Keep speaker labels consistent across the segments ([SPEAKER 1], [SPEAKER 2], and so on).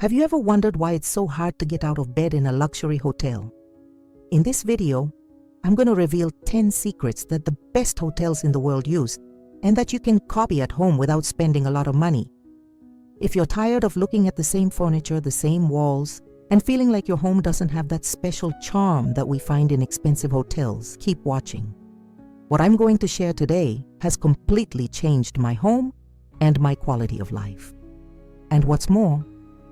[SPEAKER 1] Have you ever wondered why it's so hard to get out of bed in a luxury hotel? In this video, I'm going to reveal 10 secrets that the best hotels in the world use and that you can copy at home without spending a lot of money. If you're tired of looking at the same furniture, the same walls, and feeling like your home doesn't have that special charm that we find in expensive hotels, keep watching. What I'm going to share today has completely changed my home and my quality of life. And what's more,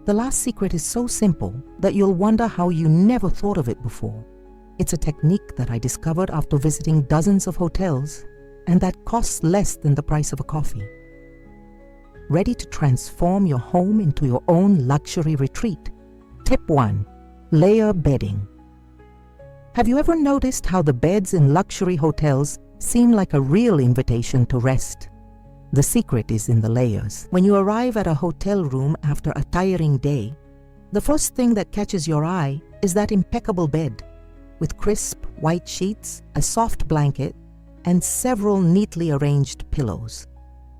[SPEAKER 1] the last secret is so simple that you'll wonder how you never thought of it before. It's a technique that I discovered after visiting dozens of hotels and that costs less than the price of a coffee. Ready to transform your home into your own luxury retreat? Tip 1. Layer bedding. Have you ever noticed how the beds in luxury hotels seem like a real invitation to rest? The secret is in the layers. When you arrive at a hotel room after a tiring day, the first thing that catches your eye is that impeccable bed, with crisp white sheets, a soft blanket, and several neatly arranged pillows.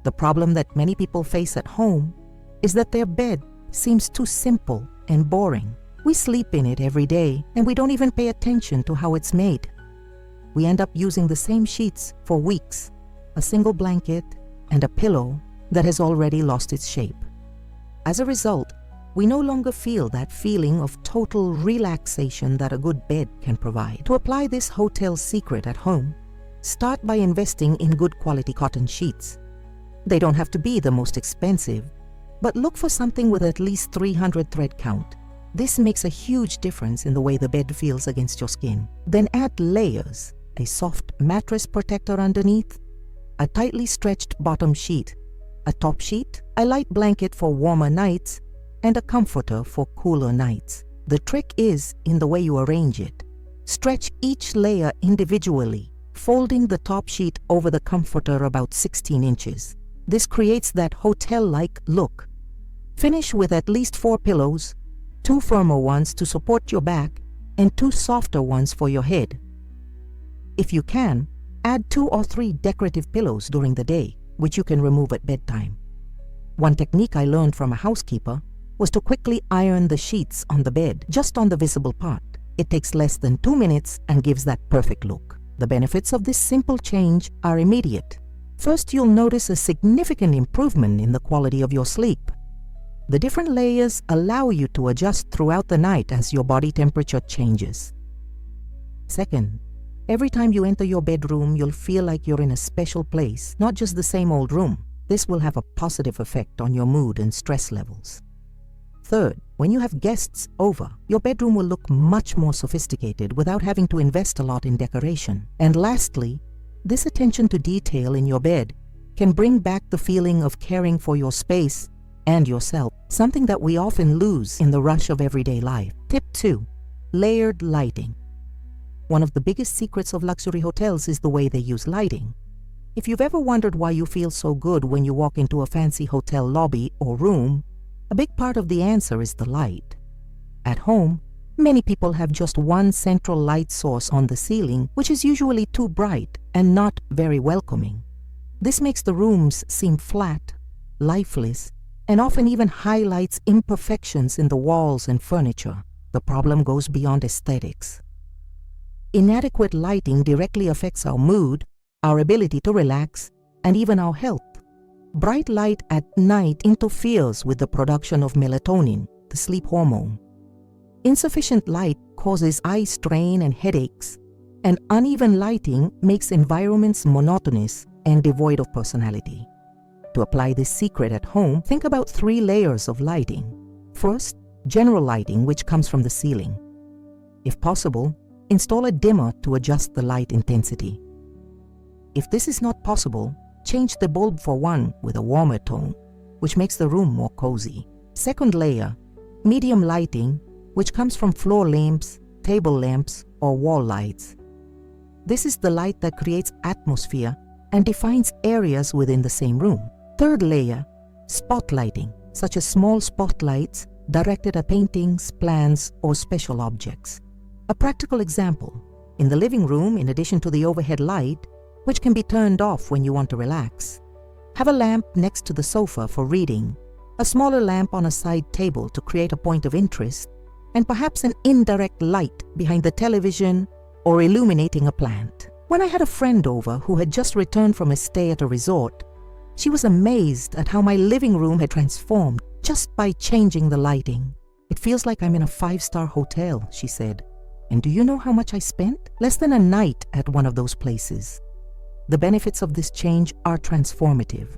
[SPEAKER 1] The problem that many people face at home is that their bed seems too simple and boring. We sleep in it every day, and we don't even pay attention to how it's made. We end up using the same sheets for weeks, a single blanket, and a pillow that has already lost its shape. As a result, we no longer feel that feeling of total relaxation that a good bed can provide. To apply this hotel secret at home, start by investing in good quality cotton sheets. They don't have to be the most expensive, but look for something with at least 300 thread count. This makes a huge difference in the way the bed feels against your skin. Then add layers, a soft mattress protector underneath, a tightly stretched bottom sheet, a top sheet, a light blanket for warmer nights, and a comforter for cooler nights. The trick is in the way you arrange it. Stretch each layer individually, folding the top sheet over the comforter about 16 inches. This creates that hotel-like look. Finish with at least 4 pillows, 2 firmer ones to support your back, and 2 softer ones for your head. If you can, add 2 or 3 decorative pillows during the day, which you can remove at bedtime. One technique I learned from a housekeeper was to quickly iron the sheets on the bed, just on the visible part. It takes less than 2 minutes and gives that perfect look. The benefits of this simple change are immediate. First, you'll notice a significant improvement in the quality of your sleep. The different layers allow you to adjust throughout the night as your body temperature changes. Second, every time you enter your bedroom, you'll feel like you're in a special place, not just the same old room. This will have a positive effect on your mood and stress levels. Third, when you have guests over, your bedroom will look much more sophisticated without having to invest a lot in decoration. And lastly, this attention to detail in your bed can bring back the feeling of caring for your space and yourself, something that we often lose in the rush of everyday life. Tip 2. Layered lighting. One of the biggest secrets of luxury hotels is the way they use lighting. If you've ever wondered why you feel so good when you walk into a fancy hotel lobby or room, a big part of the answer is the light. At home, many people have just one central light source on the ceiling, which is usually too bright and not very welcoming. This makes the rooms seem flat, lifeless, and often even highlights imperfections in the walls and furniture. The problem goes beyond aesthetics. Inadequate lighting directly affects our mood, our ability to relax, and even our health. Bright light at night interferes with the production of melatonin, the sleep hormone. Insufficient light causes eye strain and headaches, and uneven lighting makes environments monotonous and devoid of personality. To apply this secret at home, think about 3 layers of lighting. First, general lighting, which comes from the ceiling. If possible, install a dimmer to adjust the light intensity. If this is not possible, change the bulb for one with a warmer tone, which makes the room more cozy. Second layer, medium lighting, which comes from floor lamps, table lamps, or wall lights. This is the light that creates atmosphere and defines areas within the same room. Third layer, spotlighting, such as small spotlights directed at paintings, plants, or special objects. A practical example, in the living room, in addition to the overhead light, which can be turned off when you want to relax, have a lamp next to the sofa for reading, a smaller lamp on a side table to create a point of interest, and perhaps an indirect light behind the television or illuminating a plant. When I had a friend over who had just returned from a stay at a resort, she was amazed at how my living room had transformed just by changing the lighting. "It feels like I'm in a 5-star hotel," she said. "And do you know how much I spent? Less than a night at one of those places." The benefits of this change are transformative.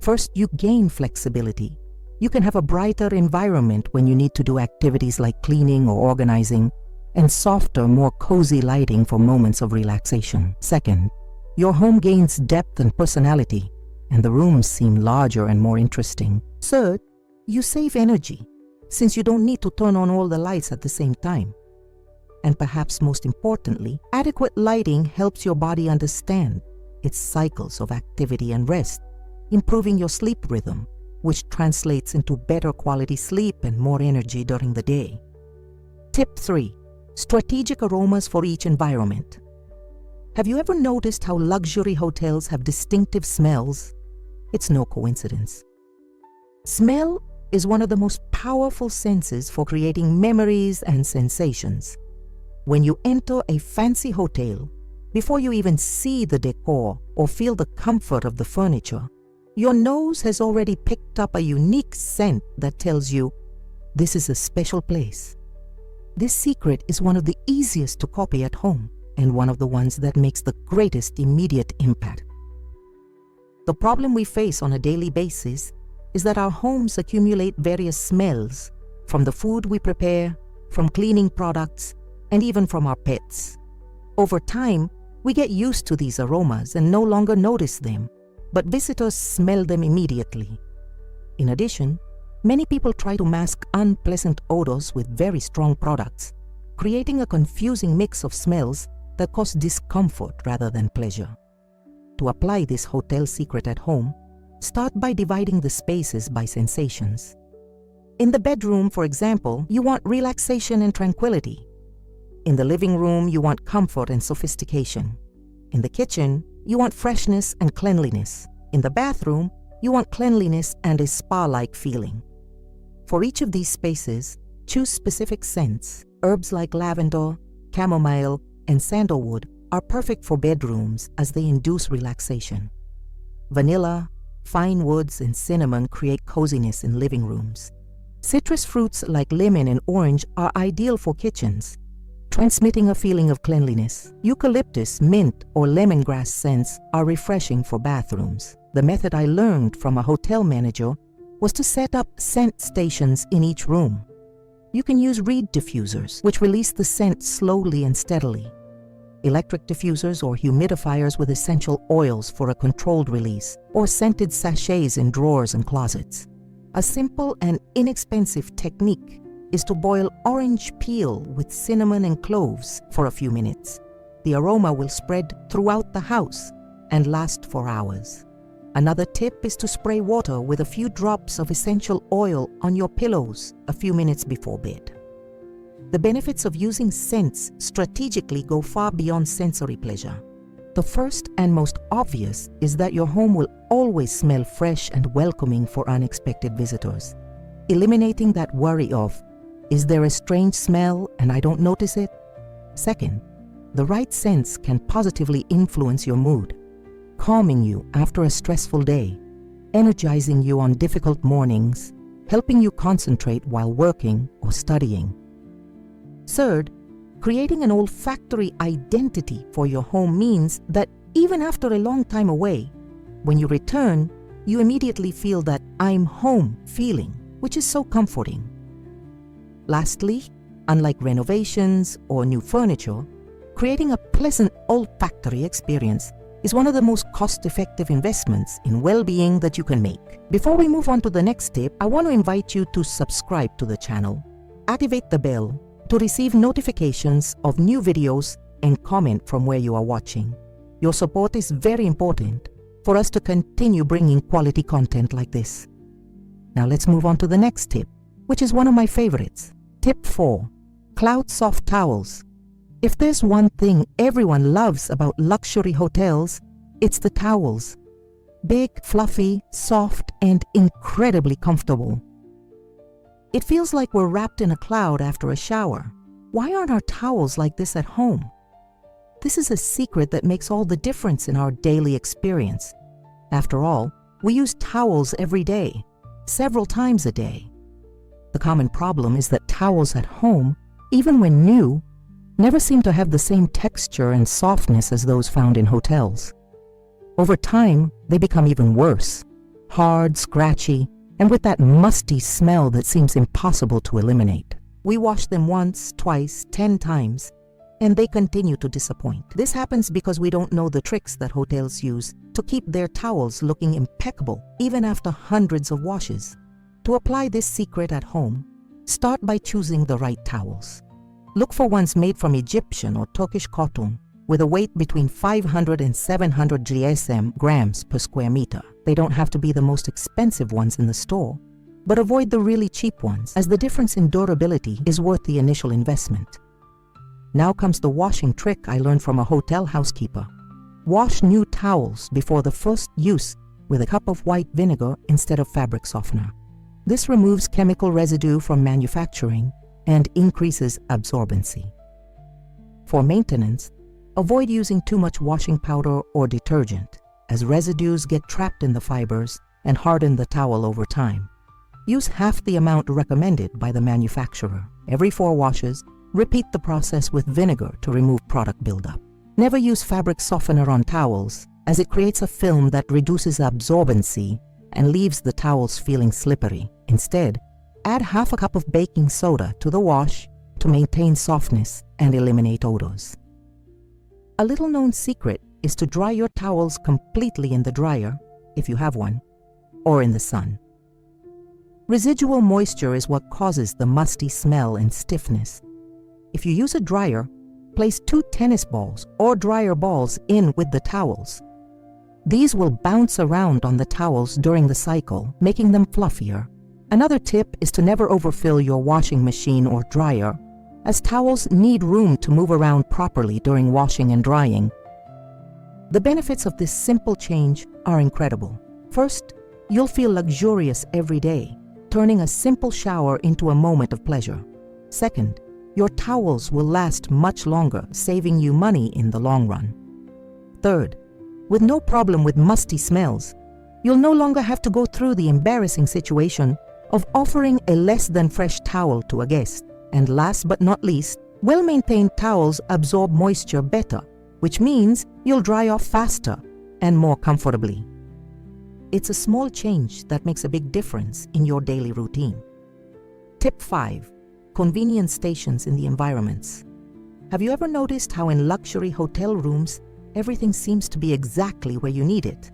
[SPEAKER 1] First, you gain flexibility. You can have a brighter environment when you need to do activities like cleaning or organizing, and softer, more cozy lighting for moments of relaxation. Second, your home gains depth and personality, and the rooms seem larger and more interesting. Third, you save energy, since you don't need to turn on all the lights at the same time. And perhaps most importantly, adequate lighting helps your body understand its cycles of activity and rest, improving your sleep rhythm, which translates into better quality sleep and more energy during the day. Tip 3. Strategic aromas for each environment. Have you ever noticed how luxury hotels have distinctive smells? It's no coincidence. Smell is one of the most powerful senses for creating memories and sensations. When you enter a fancy hotel, before you even see the decor or feel the comfort of the furniture, your nose has already picked up a unique scent that tells you, this is a special place. This secret is one of the easiest to copy at home, and one of the ones that makes the greatest immediate impact. The problem we face on a daily basis is that our homes accumulate various smells, from the food we prepare, from cleaning products, and even from our pets. Over time, we get used to these aromas and no longer notice them, but visitors smell them immediately. In addition, many people try to mask unpleasant odors with very strong products, creating a confusing mix of smells that cause discomfort rather than pleasure. To apply this hotel secret at home, start by dividing the spaces by sensations. In the bedroom, for example, you want relaxation and tranquility. In the living room, you want comfort and sophistication. In the kitchen, you want freshness and cleanliness. In the bathroom, you want cleanliness and a spa-like feeling. For each of these spaces, choose specific scents. Herbs like lavender, chamomile, and sandalwood are perfect for bedrooms as they induce relaxation. Vanilla, fine woods, and cinnamon create coziness in living rooms. Citrus fruits like lemon and orange are ideal for kitchens, transmitting a feeling of cleanliness. Eucalyptus, mint, or lemongrass scents are refreshing for bathrooms. The method I learned from a hotel manager was to set up scent stations in each room. You can use reed diffusers, which release the scent slowly and steadily. Electric diffusers or humidifiers with essential oils for a controlled release, or scented sachets in drawers and closets. A simple and inexpensive technique is to boil orange peel with cinnamon and cloves for a few minutes. The aroma will spread throughout the house and last for hours. Another tip is to spray water with a few drops of essential oil on your pillows a few minutes before bed. The benefits of using scents strategically go far beyond sensory pleasure. The first and most obvious is that your home will always smell fresh and welcoming for unexpected visitors, eliminating that worry of, is there a strange smell and I don't notice it? Second, the right scents can positively influence your mood, calming you after a stressful day, energizing you on difficult mornings, helping you concentrate while working or studying. Third, creating an olfactory identity for your home means that even after a long time away, when you return, you immediately feel that I'm home feeling, which is so comforting. Lastly, unlike renovations or new furniture, creating a pleasant olfactory experience is one of the most cost-effective investments in well-being that you can make. Before we move on to the next tip, I want to invite you to subscribe to the channel, activate the bell to receive notifications of new videos, and comment from where you are watching. Your support is very important for us to continue bringing quality content like this. Now let's move on to the next tip, which is one of my favorites. Tip 4. Cloud soft towels. If there's one thing everyone loves about luxury hotels, it's the towels. Big, fluffy, soft, and incredibly comfortable. It feels like we're wrapped in a cloud after a shower. Why aren't our towels like this at home? This is a secret that makes all the difference in our daily experience. After all, we use towels every day, several times a day. The common problem is that towels at home, even when new, never seem to have the same texture and softness as those found in hotels. Over time, they become even worse, hard, scratchy, and with that musty smell that seems impossible to eliminate. We wash them once, twice, 10 times, and they continue to disappoint. This happens because we don't know the tricks that hotels use to keep their towels looking impeccable even after hundreds of washes. To apply this secret at home, start by choosing the right towels. Look for ones made from Egyptian or Turkish cotton with a weight between 500 and 700 grams per square meter. They don't have to be the most expensive ones in the store, but avoid the really cheap ones, as the difference in durability is worth the initial investment. Now comes the washing trick I learned from a hotel housekeeper. Wash new towels before the first use with a cup of white vinegar instead of fabric softener. This removes chemical residue from manufacturing and increases absorbency. For maintenance, avoid using too much washing powder or detergent, as residues get trapped in the fibers and harden the towel over time. Use half the amount recommended by the manufacturer. Every 4 washes, repeat the process with vinegar to remove product buildup. Never use fabric softener on towels, as it creates a film that reduces absorbency and leaves the towels feeling slippery. Instead, add half a cup of baking soda to the wash to maintain softness and eliminate odors. A little known secret is to dry your towels completely in the dryer, if you have one, or in the sun. Residual moisture is what causes the musty smell and stiffness. If you use a dryer, place 2 tennis balls or dryer balls in with the towels. These will bounce around on the towels during the cycle, making them fluffier. Another tip is to never overfill your washing machine or dryer, as towels need room to move around properly during washing and drying. The benefits of this simple change are incredible. First, you'll feel luxurious every day, turning a simple shower into a moment of pleasure. Second, your towels will last much longer, saving you money in the long run. Third, with no problem with musty smells, you'll no longer have to go through the embarrassing situation of offering a less than fresh towel to a guest. And last but not least, well-maintained towels absorb moisture better, which means you'll dry off faster and more comfortably. It's a small change that makes a big difference in your daily routine. Tip 5. Convenience stations in the environments. Have you ever noticed how in luxury hotel rooms, everything seems to be exactly where you need it?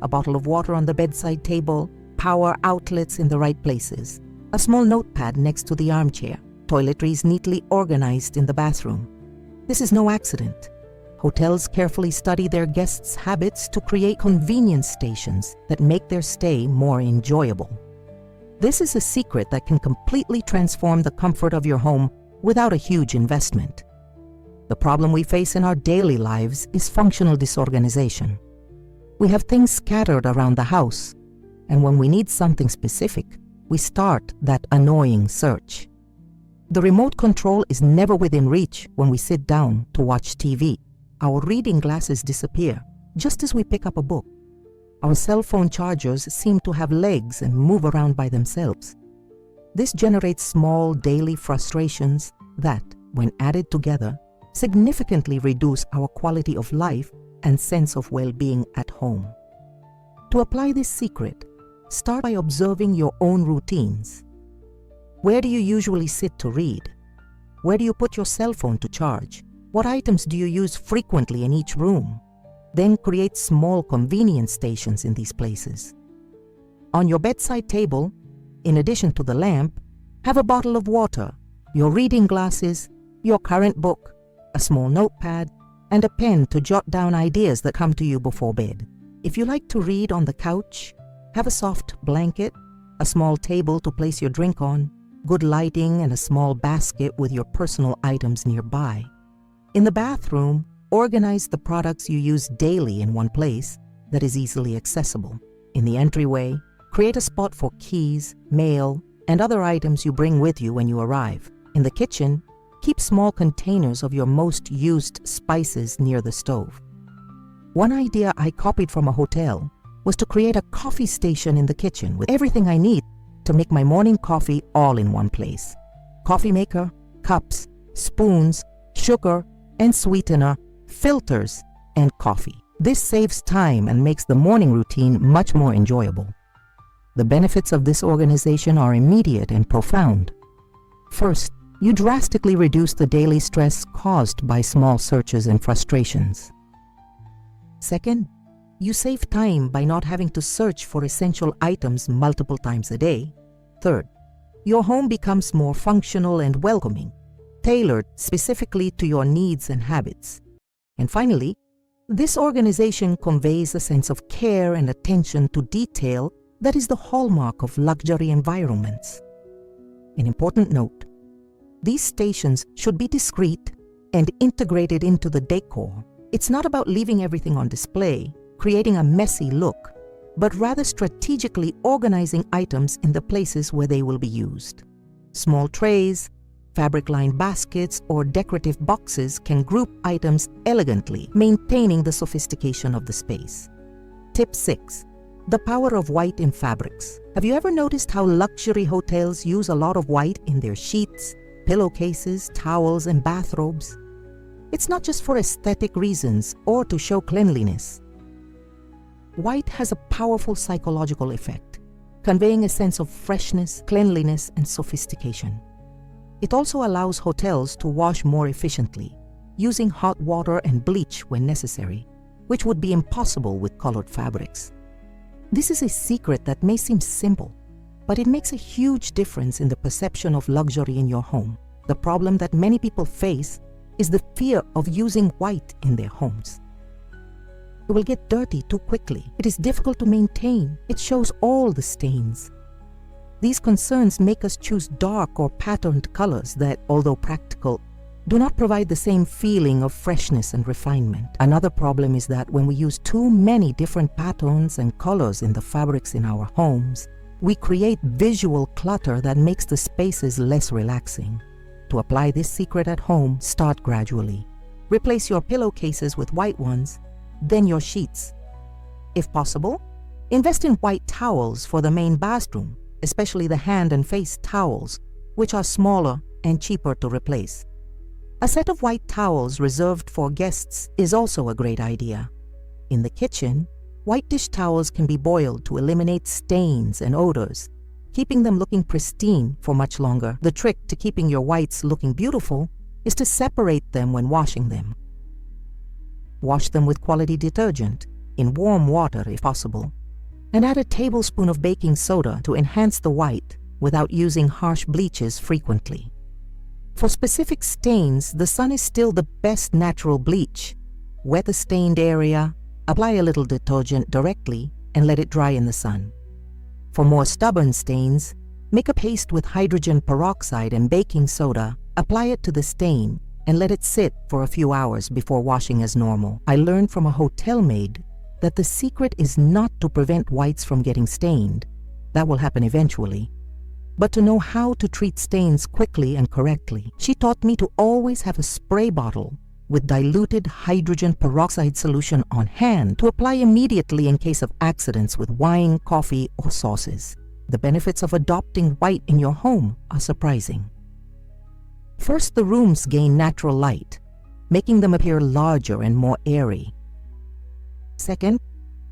[SPEAKER 1] A bottle of water on the bedside table, power outlets in the right places, a small notepad next to the armchair, toiletries neatly organized in the bathroom. This is no accident. Hotels carefully study their guests' habits to create convenience stations that make their stay more enjoyable. This is a secret that can completely transform the comfort of your home without a huge investment. The problem we face in our daily lives is functional disorganization. We have things scattered around the house, and when we need something specific, we start that annoying search. The remote control is never within reach when we sit down to watch TV. Our reading glasses disappear just as we pick up a book. Our cell phone chargers seem to have legs and move around by themselves. This generates small daily frustrations that, when added together, significantly reduce our quality of life and sense of well-being at home. To apply this secret, start by observing your own routines. Where do you usually sit to read? Where do you put your cell phone to charge? What items do you use frequently in each room? Then create small convenience stations in these places. On your bedside table, in addition to the lamp, have a bottle of water, your reading glasses, your current book, a small notepad, and a pen to jot down ideas that come to you before bed. If you like to read on the couch, have a soft blanket, a small table to place your drink on, good lighting, and a small basket with your personal items nearby. In the bathroom, organize the products you use daily in one place that is easily accessible. In the entryway, create a spot for keys, mail, and other items you bring with you when you arrive. In the kitchen, keep small containers of your most used spices near the stove. One idea I copied from a hotel was to create a coffee station in the kitchen with everything I need to make my morning coffee all in one place. Coffee maker, cups, spoons, sugar and sweetener, filters, and coffee. This saves time and makes the morning routine much more enjoyable. The benefits of this organization are immediate and profound. First, you drastically reduce the daily stress caused by small searches and frustrations. Second, you save time by not having to search for essential items multiple times a day. Third, your home becomes more functional and welcoming, tailored specifically to your needs and habits. And finally, this organization conveys a sense of care and attention to detail that is the hallmark of luxury environments. An important note: these stations should be discreet and integrated into the decor. It's not about leaving everything on display, creating a messy look, but rather strategically organizing items in the places where they will be used. Small trays, fabric-lined baskets, or decorative boxes can group items elegantly, maintaining the sophistication of the space. Tip 6. The power of white in fabrics. Have you ever noticed how luxury hotels use a lot of white in their sheets, pillowcases, towels, and bathrobes? It's not just for aesthetic reasons or to show cleanliness. White has a powerful psychological effect, conveying a sense of freshness, cleanliness, and sophistication. It also allows hotels to wash more efficiently, using hot water and bleach when necessary, which would be impossible with colored fabrics. This is a secret that may seem simple, but it makes a huge difference in the perception of luxury in your home. The problem that many people face is the fear of using white in their homes. It will get dirty too quickly. It is difficult to maintain. It shows all the stains. These concerns make us choose dark or patterned colors that, although practical, do not provide the same feeling of freshness and refinement. Another problem is that when we use too many different patterns and colors in the fabrics in our homes, we create visual clutter that makes the spaces less relaxing. To apply this secret at home, start gradually. Replace your pillowcases with white ones, then your sheets. If possible, invest in white towels for the main bathroom, especially the hand and face towels, which are smaller and cheaper to replace. A set of white towels reserved for guests is also a great idea. In the kitchen, white dish towels can be boiled to eliminate stains and odors, keeping them looking pristine for much longer. The trick to keeping your whites looking beautiful is to separate them when washing them. Wash them with quality detergent, in warm water if possible, and add a tablespoon of baking soda to enhance the white without using harsh bleaches frequently. For specific stains, the sun is still the best natural bleach. Wet the stained area, apply a little detergent directly, and let it dry in the sun. For more stubborn stains, make a paste with hydrogen peroxide and baking soda, apply it to the stain, and let it sit for a few hours before washing as normal. I learned from a hotel maid that the secret is not to prevent whites from getting stained. That will happen eventually. But to know how to treat stains quickly and correctly. She taught me to always have a spray bottle with diluted hydrogen peroxide solution on hand to apply immediately in case of accidents with wine, coffee, or sauces. The benefits of adopting white in your home are surprising. First, the rooms gain natural light, making them appear larger and more airy. Second,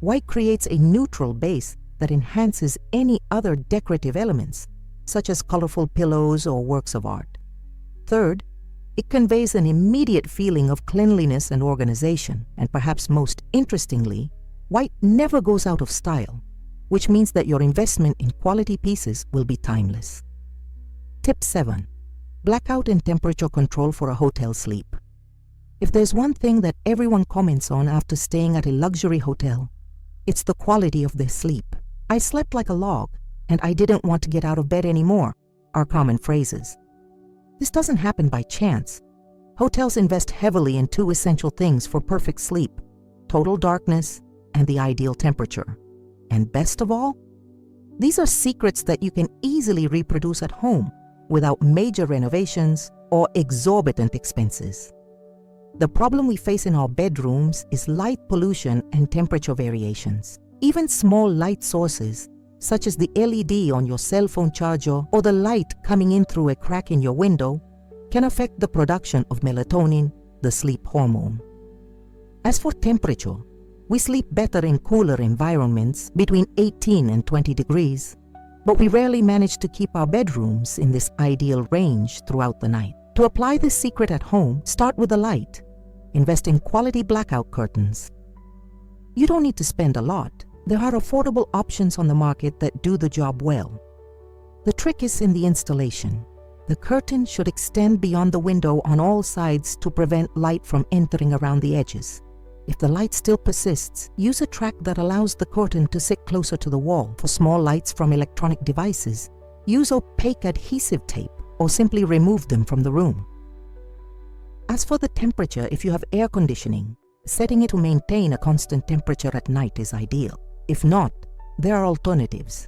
[SPEAKER 1] white creates a neutral base that enhances any other decorative elements, such as colorful pillows or works of art. Third, it conveys an immediate feeling of cleanliness and organization, and perhaps most interestingly, white never goes out of style, which means that your investment in quality pieces will be timeless. Tip 7. Blackout and temperature control for a hotel sleep. If there's one thing that everyone comments on after staying at a luxury hotel, it's the quality of their sleep. "I slept like a log," and "I didn't want to get out of bed anymore" are common phrases. This doesn't happen by chance. Hotels invest heavily in two essential things for perfect sleep: total darkness and the ideal temperature. And best of all, these are secrets that you can easily reproduce at home without major renovations or exorbitant expenses. The problem we face in our bedrooms is light pollution and temperature variations. Even small light sources, such as the LED on your cell phone charger or the light coming in through a crack in your window, can affect the production of melatonin, the sleep hormone. As for temperature, we sleep better in cooler environments between 18 and 20 degrees, but we rarely manage to keep our bedrooms in this ideal range throughout the night. To apply this secret at home, start with the light. Invest in quality blackout curtains. You don't need to spend a lot. There are affordable options on the market that do the job well. The trick is in the installation. The curtain should extend beyond the window on all sides to prevent light from entering around the edges. If the light still persists, use a track that allows the curtain to sit closer to the wall. For small lights from electronic devices, use opaque adhesive tape or simply remove them from the room. As for the temperature, if you have air conditioning, setting it to maintain a constant temperature at night is ideal. If not, there are alternatives.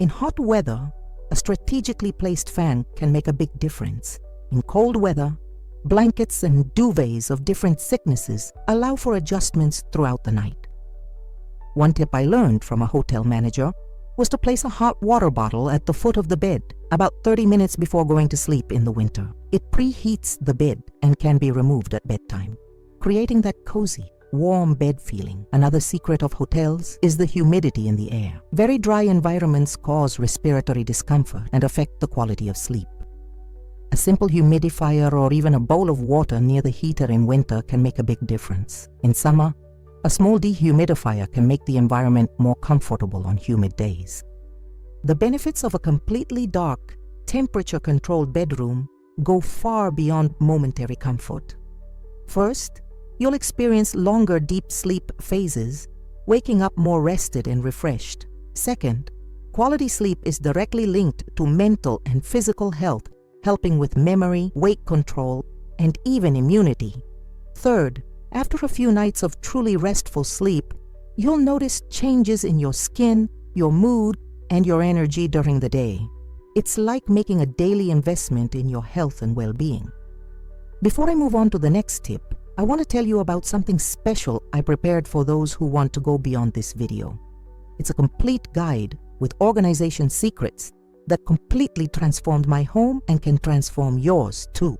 [SPEAKER 1] In hot weather, a strategically placed fan can make a big difference. In cold weather, blankets and duvets of different thicknesses allow for adjustments throughout the night. One tip I learned from a hotel manager was to place a hot water bottle at the foot of the bed about 30 minutes before going to sleep in the winter. It preheats the bed and can be removed at bedtime, creating that cozy, warm bed feeling. Another secret of hotels is the humidity in the air. Very dry environments cause respiratory discomfort and affect the quality of sleep. A simple humidifier or even a bowl of water near the heater in winter can make a big difference. In summer, a small dehumidifier can make the environment more comfortable on humid days. The benefits of a completely dark, temperature-controlled bedroom go far beyond momentary comfort. First, you'll experience longer deep sleep phases, waking up more rested and refreshed. Second, quality sleep is directly linked to mental and physical health, helping with memory, weight control, and even immunity. Third, after a few nights of truly restful sleep, you'll notice changes in your skin, your mood, and your energy during the day. It's like making a daily investment in your health and well-being. Before I move on to the next tip, I want to tell you about something special I prepared for those who want to go beyond this video. It's a complete guide with organization secrets that completely transformed my home and can transform yours too.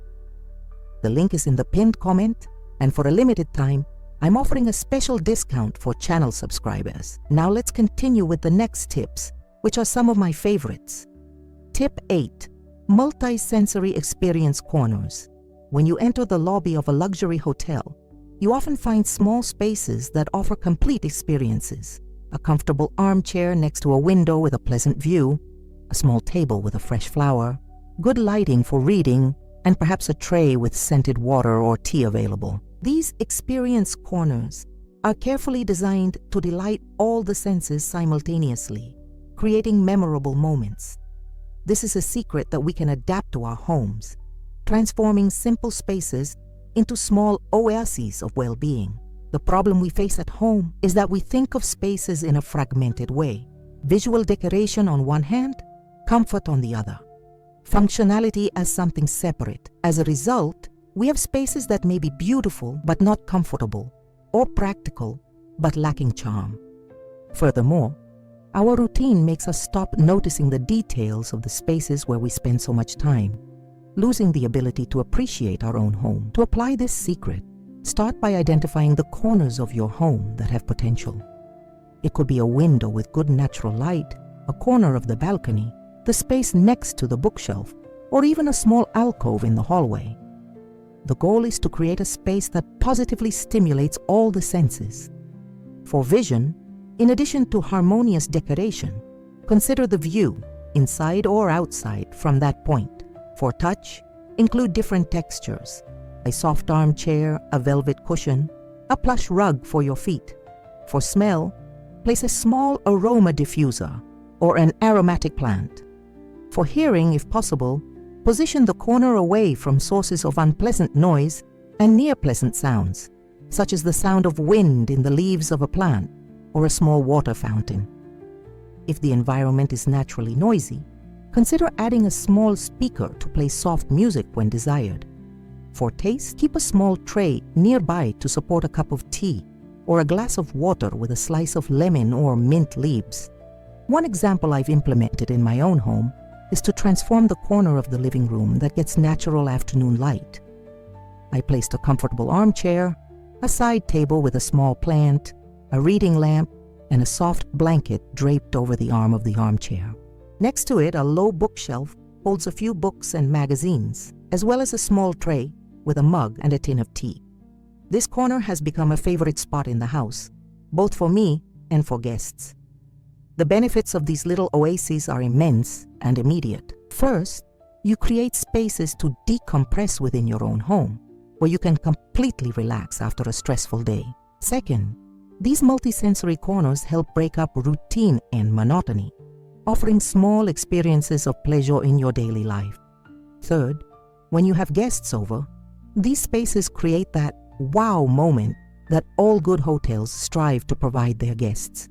[SPEAKER 1] The link is in the pinned comment, and for a limited time, I'm offering a special discount for channel subscribers. Now let's continue with the next tips, which are some of my favorites. Tip 8. Multisensory experience corners. When you enter the lobby of a luxury hotel, you often find small spaces that offer complete experiences. A comfortable armchair next to a window with a pleasant view, a small table with a fresh flower, good lighting for reading, and perhaps a tray with scented water or tea available. These experience corners are carefully designed to delight all the senses simultaneously, creating memorable moments. This is a secret that we can adapt to our homes, transforming simple spaces into small oases of well-being. The problem we face at home is that we think of spaces in a fragmented way. Visual decoration on one hand, comfort on the other. Functionality as something separate. As a result, we have spaces that may be beautiful but not comfortable, or practical but lacking charm. Furthermore, our routine makes us stop noticing the details of the spaces where we spend so much time, losing the ability to appreciate our own home. To apply this secret, start by identifying the corners of your home that have potential. It could be a window with good natural light, a corner of the balcony, the space next to the bookshelf, or even a small alcove in the hallway. The goal is to create a space that positively stimulates all the senses. For vision, in addition to harmonious decoration, consider the view, inside or outside, from that point. For touch, include different textures, a soft armchair, a velvet cushion, a plush rug for your feet. For smell, place a small aroma diffuser or an aromatic plant. For hearing, if possible, position the corner away from sources of unpleasant noise and near pleasant sounds. such as the sound of wind in the leaves of a plant or a small water fountain. If the environment is naturally noisy, consider adding a small speaker to play soft music when desired. For taste, keep a small tray nearby to support a cup of tea or a glass of water with a slice of lemon or mint leaves. One example I've implemented in my own home is to transform the corner of the living room that gets natural afternoon light. I placed a comfortable armchair, a side table with a small plant, a reading lamp, and a soft blanket draped over the arm of the armchair. Next to it, a low bookshelf holds a few books and magazines, as well as a small tray with a mug and a tin of tea. This corner has become a favorite spot in the house, both for me and for guests. The benefits of these little oases are immense and immediate. First, you create spaces to decompress within your own home, where you can completely relax after a stressful day. Second, these multisensory corners help break up routine and monotony, offering small experiences of pleasure in your daily life. Third, when you have guests over, these spaces create that wow moment that all good hotels strive to provide their guests.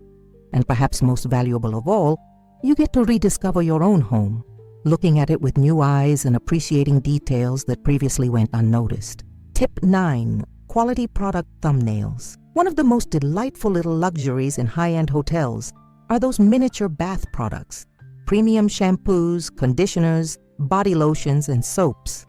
[SPEAKER 1] And perhaps most valuable of all, you get to rediscover your own home, looking at it with new eyes and appreciating details that previously went unnoticed. Tip 9. Quality product thumbnails. One of the most delightful little luxuries in high-end hotels are those miniature bath products, premium shampoos, conditioners, body lotions, and soaps.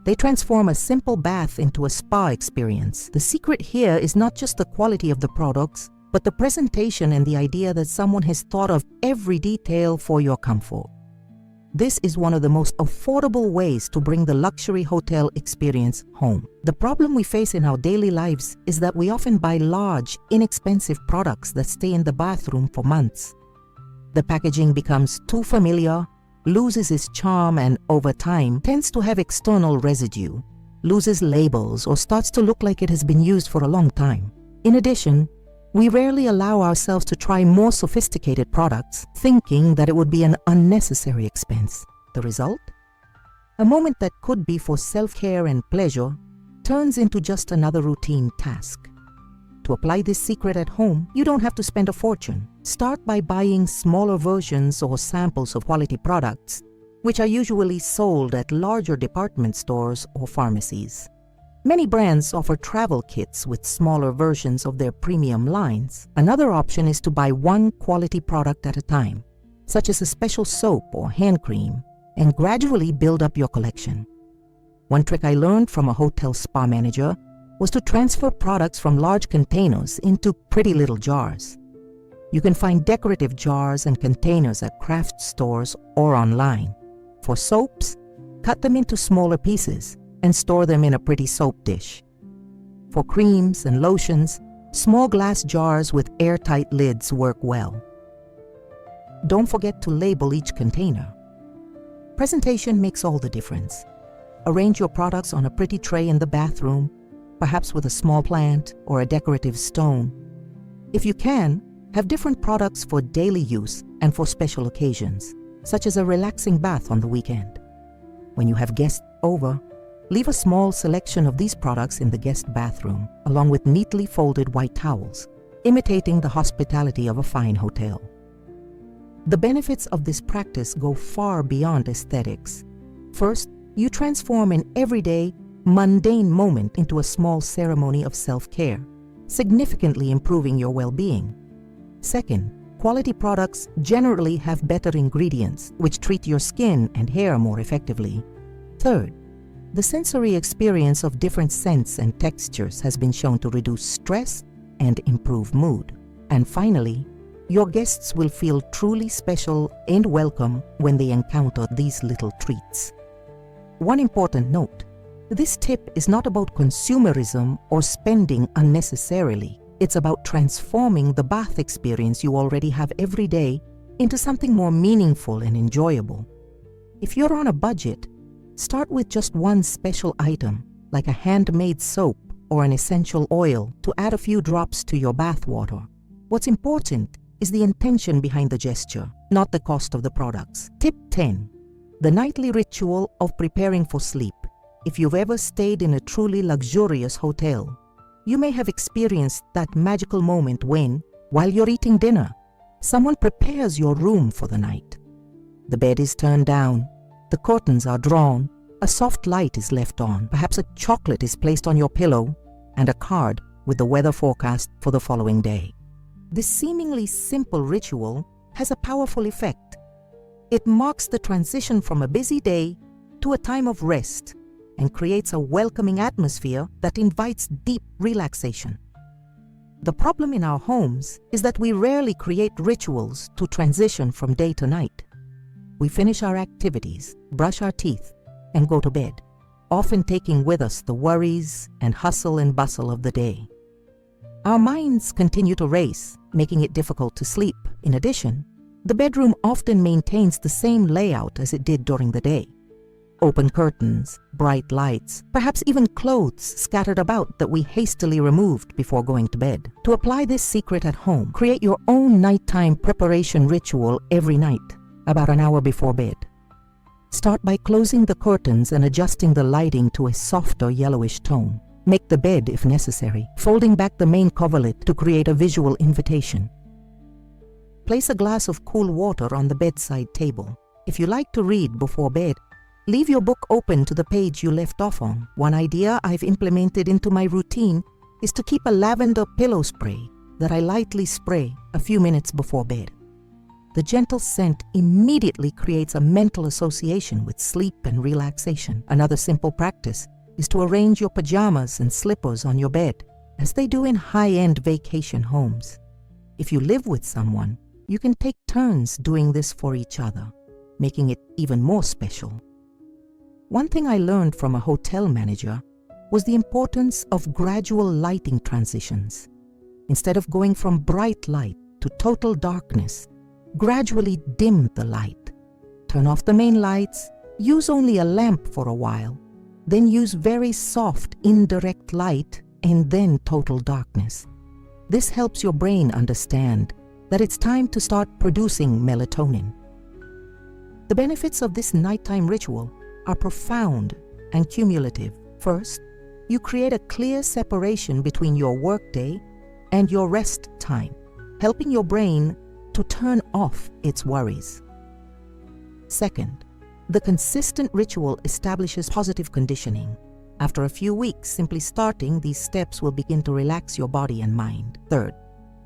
[SPEAKER 1] They transform a simple bath into a spa experience. The secret here is not just the quality of the products, but the presentation and the idea that someone has thought of every detail for your comfort. This is one of the most affordable ways to bring the luxury hotel experience home. The problem we face in our daily lives is that we often buy large, inexpensive products that stay in the bathroom for months. The packaging becomes too familiar, loses its charm, and over time tends to have external residue, loses labels, or starts to look like it has been used for a long time. In addition, we rarely allow ourselves to try more sophisticated products, thinking that it would be an unnecessary expense. The result? A moment that could be for self-care and pleasure turns into just another routine task. To apply this secret at home, you don't have to spend a fortune. Start by buying smaller versions or samples of quality products, which are usually sold at larger department stores or pharmacies. Many brands offer travel kits with smaller versions of their premium lines. Another option is to buy one quality product at a time, such as a special soap or hand cream, and gradually build up your collection. One trick I learned from a hotel spa manager was to transfer products from large containers into pretty little jars. You can find decorative jars and containers at craft stores or online. For soaps, cut them into smaller pieces and store them in a pretty soap dish. For creams and lotions, small glass jars with airtight lids work well. Don't forget to label each container. Presentation makes all the difference. Arrange your products on a pretty tray in the bathroom, perhaps with a small plant or a decorative stone. If you can, have different products for daily use and for special occasions, such as a relaxing bath on the weekend. When you have guests over, leave a small selection of these products in the guest bathroom, along with neatly folded white towels, imitating the hospitality of a fine hotel. The benefits of this practice go far beyond aesthetics. First, you transform an everyday, mundane moment into a small ceremony of self-care, significantly improving your well-being. Second, quality products generally have better ingredients, which treat your skin and hair more effectively. Third, the sensory experience of different scents and textures has been shown to reduce stress and improve mood. And finally, your guests will feel truly special and welcome when they encounter these little treats. One important note: this tip is not about consumerism or spending unnecessarily. It's about transforming the bath experience you already have every day into something more meaningful and enjoyable. If you're on a budget, start with just one special item, like a handmade soap or an essential oil, to add a few drops to your bath water. What's important is the intention behind the gesture, not the cost of the products. Tip 10. The nightly ritual of preparing for sleep. If you've ever stayed in a truly luxurious hotel, You may have experienced that magical moment when, while you're eating dinner, someone prepares your room for the night. The bed is turned down, the curtains are drawn, a soft light is left on, perhaps a chocolate is placed on your pillow, and a card with the weather forecast for the following day. This seemingly simple ritual has a powerful effect. It marks the transition from a busy day to a time of rest and creates a welcoming atmosphere that invites deep relaxation. The problem in our homes is that we rarely create rituals to transition from day to night. We finish our activities, brush our teeth, and go to bed, often taking with us the worries and hustle and bustle of the day. Our minds continue to race, making it difficult to sleep. In addition, the bedroom often maintains the same layout as it did during the day. Open curtains, bright lights, perhaps even clothes scattered about that we hastily removed before going to bed. To apply this secret at home, create your own nighttime preparation ritual every night, about an hour before bed. Start by closing the curtains and adjusting the lighting to a softer yellowish tone. Make the bed if necessary, folding back the main coverlet to create a visual invitation. Place a glass of cool water on the bedside table. If you like to read before bed, leave your book open to the page you left off on. One idea I've implemented into my routine is to keep a lavender pillow spray that I lightly spray a few minutes before bed. The gentle scent immediately creates a mental association with sleep and relaxation. Another simple practice is to arrange your pajamas and slippers on your bed, as they do in high-end vacation homes. If you live with someone, you can take turns doing this for each other, making it even more special. One thing I learned from a hotel manager was the importance of gradual lighting transitions. Instead of going from bright light to total darkness, gradually dim the light. Turn off the main lights, use only a lamp for a while, then use very soft indirect light and then total darkness. This helps your brain understand that it's time to start producing melatonin. The benefits of this nighttime ritual are profound and cumulative. First, you create a clear separation between your workday and your rest time, helping your brain to turn off its worries. Second, the consistent ritual establishes positive conditioning. After a few weeks, simply starting these steps will begin to relax your body and mind. Third,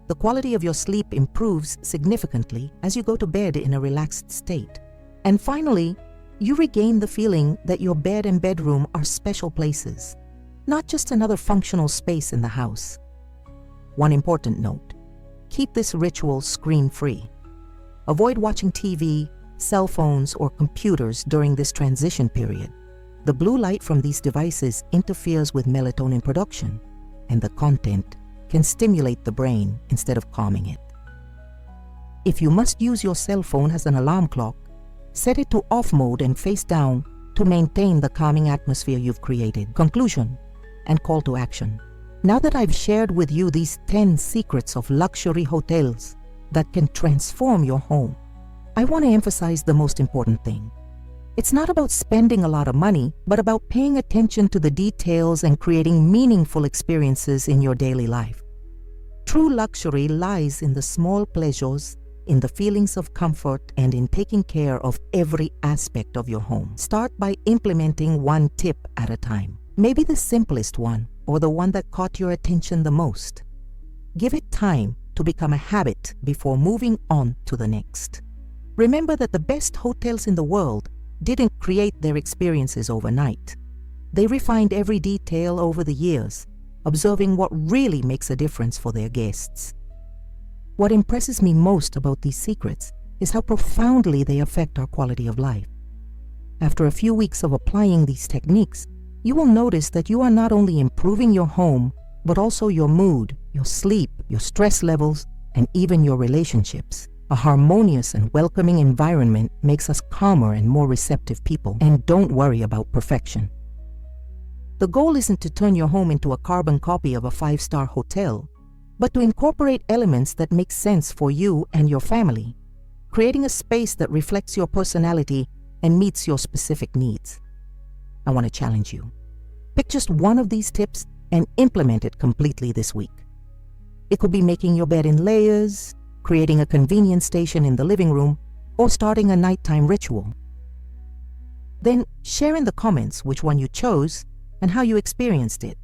[SPEAKER 1] the quality of your sleep improves significantly as you go to bed in a relaxed state. And finally, you regain the feeling that your bed and bedroom are special places, not just another functional space in the house. One important note: keep this ritual screen-free. Avoid watching TV, cell phones, or computers during this transition period. The blue light from these devices interferes with melatonin production, and the content can stimulate the brain instead of calming it. If you must use your cell phone as an alarm clock, set it to off mode and face down to maintain the calming atmosphere you've created. Conclusion and call to action. Now that I've shared with you these 10 secrets of luxury hotels that can transform your home, I want to emphasize the most important thing. It's not about spending a lot of money, but about paying attention to the details and creating meaningful experiences in your daily life. True luxury lies in the small pleasures, in the feelings of comfort, and in taking care of every aspect of your home. Start by implementing one tip at a time. Maybe the simplest one, or the one that caught your attention the most. Give it time to become a habit before moving on to the next. Remember that the best hotels in the world didn't create their experiences overnight. They refined every detail over the years, observing what really makes a difference for their guests. What impresses me most about these secrets is how profoundly they affect our quality of life. After a few weeks of applying these techniques, you will notice that you are not only improving your home, but also your mood, your sleep, your stress levels, and even your relationships. A harmonious and welcoming environment makes us calmer and more receptive people. And don't worry about perfection. The goal isn't to turn your home into a carbon copy of a 5-star hotel, but to incorporate elements that make sense for you and your family, creating a space that reflects your personality and meets your specific needs. I want to challenge you. Pick just one of these tips and implement it completely this week. It could be making your bed in layers, creating a convenience station in the living room, or starting a nighttime ritual. Then share in the comments which one you chose and how you experienced it.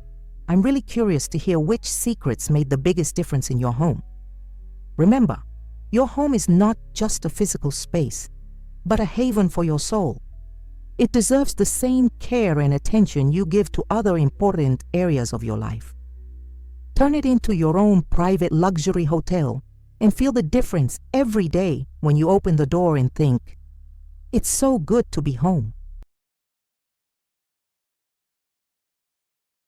[SPEAKER 1] I'm really curious to hear which secrets made the biggest difference in your home. Remember, your home is not just a physical space, but a haven for your soul. It deserves the same care and attention you give to other important areas of your life. Turn it into your own private luxury hotel and feel the difference every day when you open the door and think, "It's so good to be home."